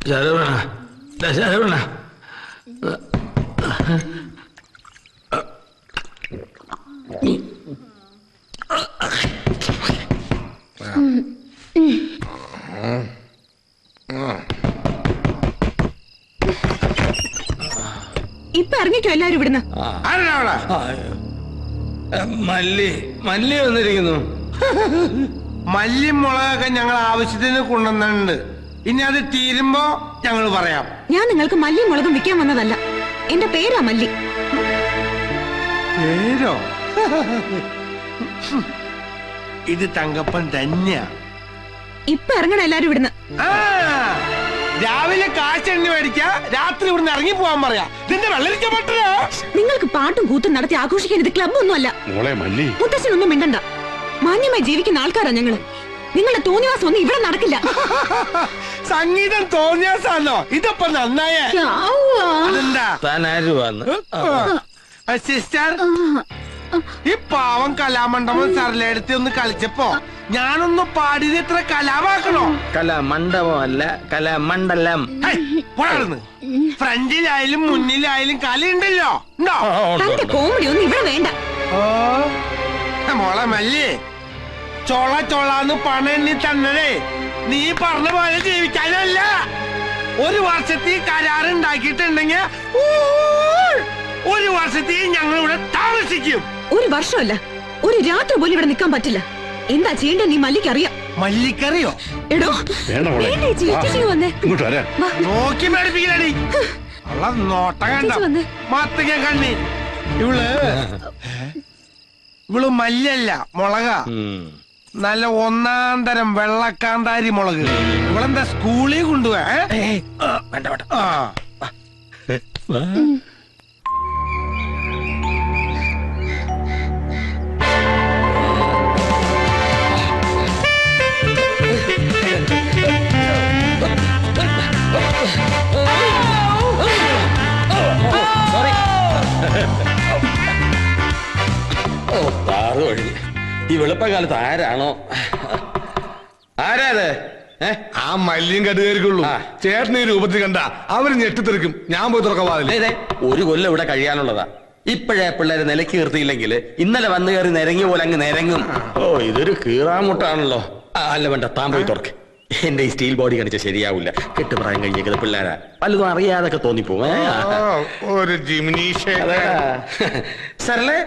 ശരവണ ശരവണ ഇപ്പൊ ഇറങ്ങിക്കോ എല്ലാരും ഇവിടുന്ന്. മല്ലി മല്ലി വന്നിരിക്കുന്നു. മല്ലി മുളകൊക്കെ ഞങ്ങൾ ആവശ്യത്തിന് കൊണ്ടുവന്നിട്ടുണ്ട്. ഇനി അത് തീരുമ്പോ ഞങ്ങൾ പറയാം. ഞാൻ നിങ്ങൾക്ക് മല്ലിയും മുളകും വിൽക്കാൻ വന്നതല്ല. എന്റെ പേരാ മല്ലി. പേരോ? ഇത് തങ്കപ്പൻ തന്നെയാ. ഇപ്പൊ ഇറങ്ങണ എല്ലാരും ഇവിടുന്ന്. രാവിലെ കാശെണ്ണി മേടിക്കാ, രാത്രി ഇവിടുന്ന് ഇറങ്ങി പോവാൻ പറയാ. ഇതിന്റെ വെള്ളരിക്ക പറ്റില്ല. നിങ്ങൾക്ക് പാട്ടും കൂത്തും നടത്തി ആഘോഷിക്കാൻ ഇത് ക്ലബ് ഒന്നുമല്ല. മുത്തശ്ശനൊന്നും മിണ്ടണ്ട. മാന്യമായി ജീവിക്കുന്ന ആൾക്കാരാ ഞങ്ങള്. നിങ്ങളുടെ തോന്നിയാസം ഒന്നും ഇവിടെ നടക്കില്ല. സംഗീതം തോന്നിയാസാണോ? ഇതപ്പൊ നന്നായ സിസ്റ്റർ. ഈ പാവം കലാമണ്ഡപം സരളെടുത്ത് ഒന്ന് കളിച്ചപ്പോ ഞാനൊന്ന് പാടിയത് ഇത്ര കലാമാക്കണോ? കലാമണ്ഡപം അല്ല, കലാമണ്ഡലം. ഫ്രണ്ടിലായാലും മുന്നിലായാലും കലയുണ്ടല്ലോ. കോമഡി ഒന്നും ഇവിടെ വേണ്ട. മോളെ മല്ലി, ചോള ചോളാന്ന് പണെണ്ണി തന്നതേ നീ പറഞ്ഞ പോലെ ജീവിക്കാനല്ല. ഒരു വർഷത്തിൽ കരാറുണ്ടാക്കിയിട്ടുണ്ടെങ്കിൽ ഒരു വർഷത്തിൽ ഞങ്ങൾ ഇവിടെ താമസിക്കും. ഒരു വർഷമല്ല, ഒരു രാത്രി പോലും ഇവിടെ നിൽക്കാൻ പറ്റില്ല. എന്താ ചെയ്യേണ്ടത് നീ മല്ലിക്ക് അറിയാം. മല്ലിക്കറിയോ? എടോ നോക്കി മേടിപ്പിക്കലടി. അവളെ നോട്ടം കണ്ട മാത്തങ്ങ കണ്ണി. ഇവള് മല്ലിയല്ല, മുളക. നല്ല ഒന്നാം തരം വെള്ളക്കാന്താരി മുളക്. ഇവളെന്താ സ്കൂളിൽ കൊണ്ടുപോവാ? ഈ വെളുപ്പകാലത്ത് ആരാണോ? ആരാത്? ആ മല്ലിയും കടുകേരിക്കുള്ളൂ. ചേട്ടന് ഈ രൂപത്തിൽ കണ്ട അവര് ഞെട്ടിത്തെറിക്കും. ഞാൻ പോയി തുറക്കവാതില്ലേ. ഒരു കൊല്ലം ഇവിടെ കഴിയാനുള്ളതാ. ഇപ്പോഴേ പിള്ളേര് നിലയ്ക്ക് നിർത്തിയില്ലെങ്കിൽ ഇന്നലെ വന്നു കയറി നിരങ്ങി പോലെ അങ്ങ് നിരങ്ങും. ഓ, ഇതൊരു കീറാമുട്ടാണല്ലോ. അല്ല വേണ്ട, താൻ പോയി തുറക്ക്. എന്റെ ഈ സ്റ്റീൽ ബോഡി കാണിച്ച ശരിയാവില്ല. കെട്ടുപ്രായം കഴിഞ്ഞേക്കുന്നത് പിള്ളേരാ. പലതും അറിയാതൊക്കെ തോന്നിപ്പോവും. ഒരു ജിമിനീഷ സരളേ,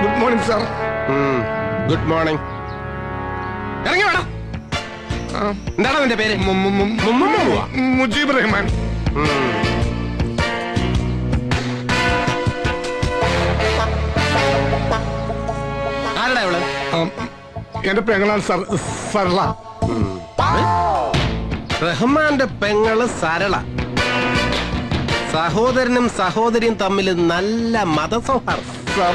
good morning sir. Good morning. ഇറങ്ങി വേണം. എന്താണ് നിന്റെ പേര്? മുജീബ് റഹ്മാൻ. ആരുടെ അവള്? എന്റെ പെങ്ങളാണ് സാർ, സരള. റഹ്മാന്റെ പെങ്ങള് സരള. സഹോദരനും സഹോദരിയും തമ്മിൽ നല്ല മതസൗഹാർദ്ദം. സാർ,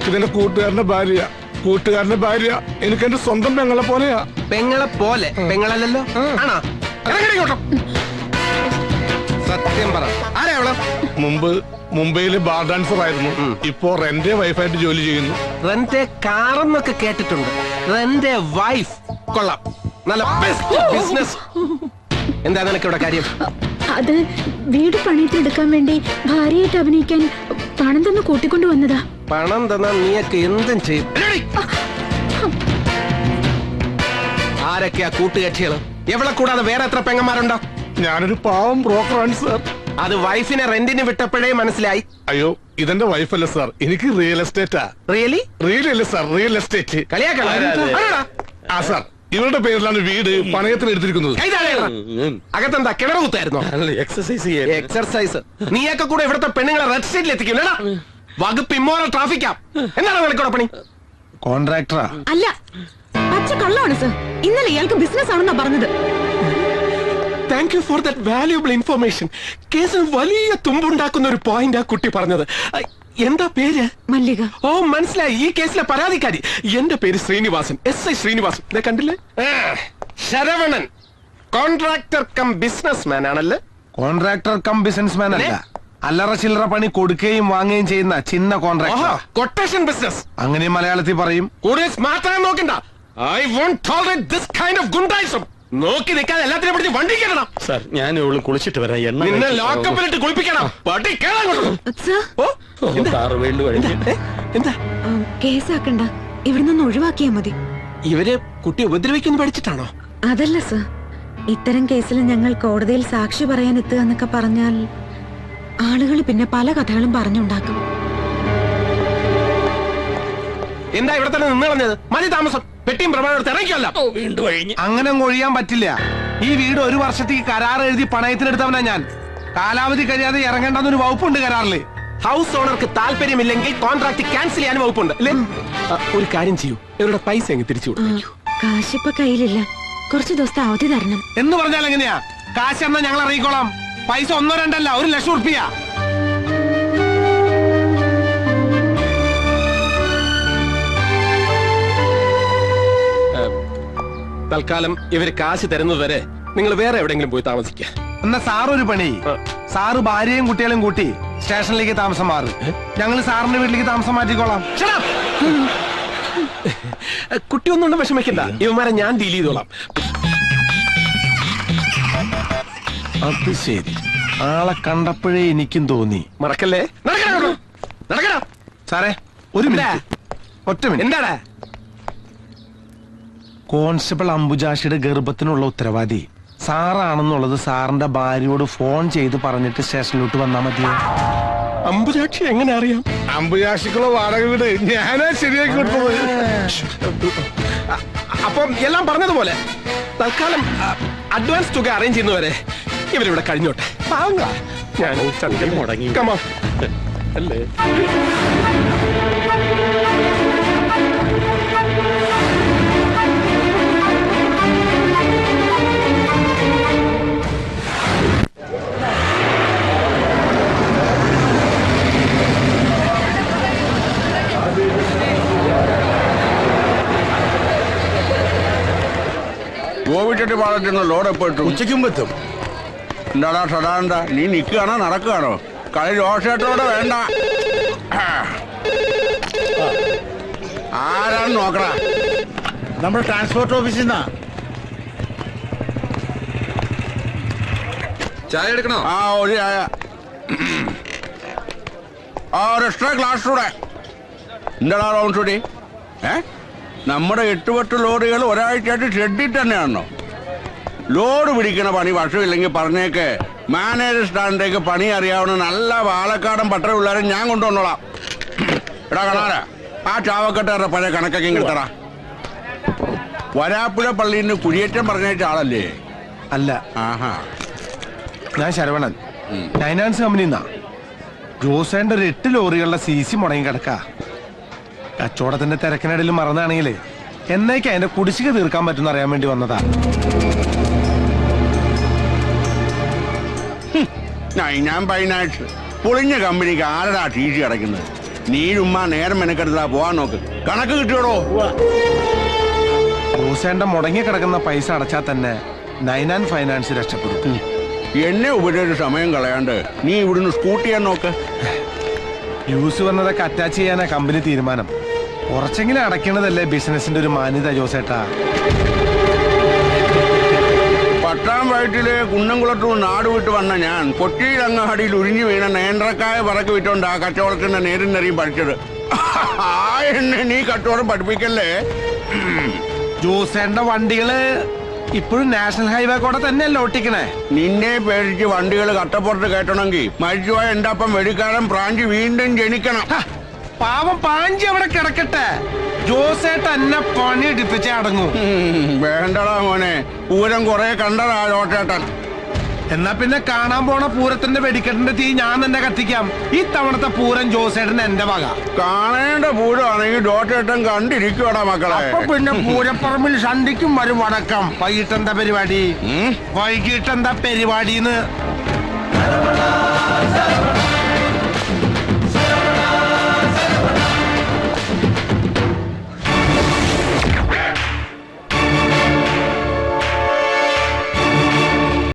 ഇതെന്റെ കൂട്ടുകാരന്റെ ഭാര്യ. കൂട്ടുകാരന്റെ ഭാര്യ എനിക്ക് എന്റെ സ്വന്തം പെങ്ങളെ പോലെയാ. പെങ്ങളെ പോലെ? പെങ്ങളല്ലല്ലോ. ആണോ? സത്യം പറ, ആരാ അവള്? മുമ്പ് മുംബൈയില് ബാർ ഡാൻസർ ആയിരുന്നു. ഇപ്പോ റെന്റെ വൈഫായിട്ട് ജോലി ചെയ്യുന്നു. റെന്റെ കാറെന്നൊക്കെ കേട്ടിട്ടുണ്ട്. റെന്റെ വൈഫ് കൊള്ളാം, നല്ല ബെസ്റ്റ് ബിസിനസ്. എന്താ നിനക്ക് ഇവിടെ കാര്യം? അത് വീട് പണിയത്തിലെടുക്കാൻ വേണ്ടി ഭാര്യയായിട്ട് അഭിനയിക്കാൻ പണം തന്ന് കൂട്ടിക്കൊണ്ടു വന്നതാ. പണം തന്നാ നീയൊക്കെ എന്തും ചെയ്യും. ആരൊക്കെയാ കൂട്ടുകക്ഷികള്? എവിടെ കൂടാതെ വേറെ എത്ര പെങ്ങന്മാരുണ്ടോ? ഞാനൊരു പാവം ബ്രോക്കറാണ് സാർ. അത് വൈഫിനെ റെന്റിന് വിട്ടപ്പോഴേ മനസ്സിലായി. അയ്യോ, ഇതെന്റെ വൈഫല്ല സാർ, എനിക്ക് റിയൽ എസ്റ്റേറ്റാ. റിയലി? റിയൽ അല്ലേ സാർ, റിയൽ എസ്റ്റേറ്റ്. കളിയാക്കളാ? ആ സാർ, ഇവരുടെ പേരിലാണ് വീട് പണയത്തിന് എടുത്തിരിക്കുന്നത്. അകത്തെന്താ കിണർ കുത്തായിരുന്നോ? എക്സർസൈസ്. നീയൊക്കെ കൂടെ ഇവിടുത്തെ പെണ്ണുങ്ങളെ റെഡ് സ്റ്റേറ്റിൽ എത്തിക്കും. വകുപ്പ് ഇമ്മോറൽ ട്രാഫിക്കാ. എന്താണ് വിളിക്കൂടെ പണി? കോൺട്രാക്ടറാ? അല്ല, പച്ച കള്ളാണ് സർ. ഇന്നലെ ഇയാൾക്ക് ബിസിനസ് ആണെന്നാ പറഞ്ഞത്. Thank you for that valuable information. കേസിന് വലിയ തുമ്പുണ്ടാക്കുന്ന ഒരു പോയിന്റ് ആ കുട്ടി പറഞ്ഞത്. എന്താ പേര്? മല്ലിക. ഓ, മനസ്സിലായി. ഈ കേസിലെ പരാതിക്കാരി. എന്റെ പേര് ശ്രീനിവാസൻ, SI ശ്രീനിവാസൻ. കണ്ടില്ലേ? Saravanan contractor cum businessman ആണല്ലേ? കോൺട്രാക്ടർ കം ബിസിനസ് മാൻ അല്ല, അല്ലറ ചില്ലറ പണി കൊടുക്കുകയും വാങ്ങുകയും ചെയ്യുന്ന ചിന്ന കോൺട്രാക്ട്, കൊട്ടേഷൻ ബിസിനസ് അങ്ങനെ മലയാളത്തിൽ പറയും. കൂടുതൽ സ്മാർട്ടായി നോക്കണ്ട. I won't tolerate this kind of goondaism. നോക്കി നിൽക്കാതെ എല്ലാത്തിനെ പിടിച്ച് വണ്ടി കയറണം. സാർ ഞാൻ ഇവള് കുളിച്ചിട്ട് വരാം. നിന്നെ ലോക്കപ്പിലിട്ട് കുളിപ്പിക്കണം. പട്ടി കേറാൻ സർ, സാറ് വീണ്ടും കഴിഞ്ഞു. എന്താ കേസാക്കണ്ട, ഇവിടെ നിന്ന് ഒഴിവാക്കിയാ മതി. ഇവര് കുട്ടി ഉപദ്രവിക്കുന്നു പഠിച്ചിട്ടാണോ? അതല്ല സർ, ഇത്തരം കേസിൽ ഞങ്ങൾ കോടതിയിൽ സാക്ഷി പറയാൻ എത്തുക എന്നൊക്കെ പറഞ്ഞാൽ ആളുകൾ പിന്നെ പല കഥകളും പറഞ്ഞുണ്ടാക്കും. എന്താ ഇവിടെ തന്നെ നിന്ന് കളഞ്ഞത്? മതി താമസം. പെട്ടിയും പ്രമാണം ഇറങ്ങിക്കല്ല. വീണ്ടും കഴിഞ്ഞു. അങ്ങനെ ഒഴിയാൻ പറ്റില്ല. ഈ വീട് 1 വർഷത്തേക്ക് കരാർ എഴുതി പണയത്തിനെടുത്തവനാ ഞാൻ. കാലാവധി കഴിയാതെ ഇറങ്ങേണ്ടെന്നൊരു വകുപ്പുണ്ട് കരാറില്. ഹൗസ് ഓണർക്ക് താല്പര്യമില്ലെങ്കിൽ കോൺട്രാക്ട് ക്യാൻസൽ ചെയ്യാൻ വകുപ്പുണ്ട് അല്ലേ? ഒരു കാര്യം ചെയ്യൂ, ഇവരുടെ പൈസ എങ്ങ് തിരിച്ചു കൊടുക്കൂ. കാശിപ്പ കയ്യിലില്ല, കുറച്ച് ദിവസത്തെ അവധി തരണം. എന്ന് പറഞ്ഞാൽ എങ്ങനെയാ? കാശ് എന്നാ ഞങ്ങൾ അറിയിക്കോളാം. പൈസ 1 2 അല്ല, 1 ലക്ഷം ഉറുപ്പിക. തൽക്കാലം ഇവര് കാശ് തരുന്നത് വരെ നിങ്ങൾ വേറെ എവിടെയെങ്കിലും പോയി താമസിക്കുക. എന്നാ സാറൊരു പണി, സാറ് ഭാര്യയും കുട്ടികളും കൂട്ടി സ്റ്റേഷനിലേക്ക് താമസം മാറും. ഞങ്ങൾ സാറിന്റെ വീട്ടിലേക്ക് താമസം മാറ്റിക്കോളാം. കുട്ടിയൊന്നും വിഷമിക്കണ്ട, ഇവന്മാരെ ഞാൻ ഡീൽ ചെയ്തോളാം. അത് ശരി, ആളെ കണ്ടപ്പോഴേ എനിക്കും തോന്നി. മറക്കല്ലേ. നടക്കണോ സാറേ? ഒരു മിനിറ്റ്, ഒറ്റ മിനിറ്റ്. എന്താടാ? കോൺസ്റ്റബിൾ അംബുജാഷിയുടെ ഗർഭത്തിനുള്ള ഉത്തരവാദി സാറാണെന്നുള്ളത് സാറിന്റെ ഭാര്യയോട് ഫോൺ ചെയ്ത് പറഞ്ഞിട്ട് സ്റ്റേഷനിലോട്ട് വന്നാ മതിയോ? അംബുജാക്ഷി എങ്ങനെ അറിയാം? അമ്പുരാശിക്കുള്ള വാടക വീട് ഞാനാ ശരിയാക്കി കൊടുത്തത്. അപ്പം എല്ലാം പറഞ്ഞതുപോലെ തൽക്കാലം അഡ്വാൻസ് തുക അറേഞ്ച് ചെയ്യുന്നവരെ ഇവരിവിടെ കഴിഞ്ഞോട്ടെ. ഞാൻ മുടങ്ങി അല്ലേ? ഗോവിച്ചട്ടി പാടത്തുന്ന ലോഡ് എപ്പോ ഇട്ടു? ഉച്ചയ്ക്കും എത്തും. എന്താടാ സദാനന്ദ, നീ നിൽക്കുകയാണോ നടക്കുകയാണോ? കളി രോഷേട്ടോടെ വേണ്ട. ആരാണ് നോക്കടാ? നമ്മുടെ ട്രാൻസ്പോർട്ട് ഓഫീസിൽ നിന്നാ. ചായ എടുക്കണോ? ആ ഒരു ചായ. ഒരു എക്സ്ട്രാ ഗ്ലാസ് കൂടെ. എന്താടാ റൗണ്ട് ഷൂട്ടി? നമ്മുടെ 8-10 ലോറികൾ ഒരാഴ്ചയായിട്ട് ഷെഡിൽ തന്നെയാണോ? ലോഡ് പിടിക്കണ പണി വർഷമില്ലെങ്കിൽ പറഞ്ഞേക്ക്. മാനേജർ സ്റ്റാൻഡിലേക്ക് പണി അറിയാവുന്ന നല്ല പാലക്കാടൻ പട്ടണ പിള്ളേരും ഞാൻ കൊണ്ടുവന്നോളാം. എടാ കാണാരാ, ആ ചാവക്കെട്ടാരുടെ പഴയ കണക്കൊക്കെ ഇങ്ങെടുത്തടാ. വരാപ്പുഴ പള്ളിയിൽ നിന്ന് കുടിയേറ്റം പറഞ്ഞേറ്റ ആളല്ലേ? അല്ല. ആഹാ, ഞാൻ ശരവണൻ, ഫൈനാൻസ് കമ്പനിന്നാ. ജോസേന്റെ ഒരു 8 ലോറികളുടെ CC മുടങ്ങി കിടക്ക. കച്ചവടത്തിന്റെ തിരക്കിനിടയിൽ മറന്നാണെങ്കിലേ എന്നേക്ക് അതിന്റെ കുടിശ്ശിക തീർക്കാൻ പറ്റുന്ന അറിയാൻ വേണ്ടി വന്നതാ. ഞാൻ ഫൈനാൻസ് പൊളിഞ്ഞ കമ്പനിക്ക് ആരടാ TC അടയ്ക്കുന്നത്? നീ ചുമ്മാ നേരം മെനക്കെടുത്താ പോവാൻ നോക്ക്. കണക്ക് കിട്ടിയോടോ? ജോസേന്റെ മുടങ്ങി കിടക്കുന്ന പൈസ അടച്ചാൽ തന്നെ 9 ഫൈനാൻസ് രക്ഷപ്പെടും. എന്നെ ഉപരിച്ച് സമയം കളയാണ്ട് നീ ഇവിടുന്ന് സ്കൂട്ട് ചെയ്യാൻ നോക്ക്. യൂസ് വന്നതൊക്കെ അറ്റാച്ച് ചെയ്യാനാ കമ്പനി തീരുമാനം. കുറച്ചെങ്കിലും അടയ്ക്കണതല്ലേ ബിസിനസിന്റെ ഒരു മാന്യത ജോസേട്ടാ. പട്ടാം വയറ്റില് കുന്നംകുളത്ത് നാട് വിട്ട് വന്ന ഞാൻ കൊച്ചിയിൽ അങ്ങാടിയിൽ ഉരിഞ്ഞു വീണ നേന്ത്രക്കായ പറക്ക് വിട്ടോണ്ട് ആ കച്ചവടത്തിന്റെ നേരും നെറിയും പഠിച്ചത്. എന്നെ നീ കച്ചവടം പഠിപ്പിക്കല്ലേ. ജോസേന്റെ വണ്ടികള് ഇപ്പോഴും നാഷണൽ ഹൈവേ കൂടെ തന്നെയല്ലേ ഓട്ടിക്കണേ? നിന്നെ പേടിച്ച് വണ്ടികൾ കട്ടപ്പുറത്ത് കയറ്റണമെങ്കിൽ മരിച്ചുപോയ എന്റെ അപ്പം വെടിക്കാരൻ പ്രാഞ്ചി വീണ്ടും ജനിക്കണം. പാവം പാഞ്ചി അവിടെ കിടക്കട്ടെ. ജോസേട്ട എന്നെ പണി എടുപ്പിച്ചേ അടങ്ങൂ. വേണ്ടടാ മോനെ, പൂരം കുറെ കണ്ടടാ ജോസേട്ടൻ. എന്നാ പിന്നെ കാണാൻ പോണ പൂരത്തിന്റെ വെടിക്കെട്ടിന്റെ തീ ഞാൻ തന്നെ കത്തിക്കാം. ഈ തവണത്തെ പൂരം ജോസേട്ടൻ എന്റെ വക. കാണേണ്ട പൂരമാണെങ്കിൽ ജോസേട്ടൻ കണ്ടിരിക്കുവാടാ മക്കളെ. അപ്പൊ പിന്നെ പൂരപ്പറമ്പിൽ സന്ധിക്കും വരും വടക്കം. വൈകിട്ടെന്താ പരിപാടി? വൈകിട്ടെന്താ പരിപാടിന്ന്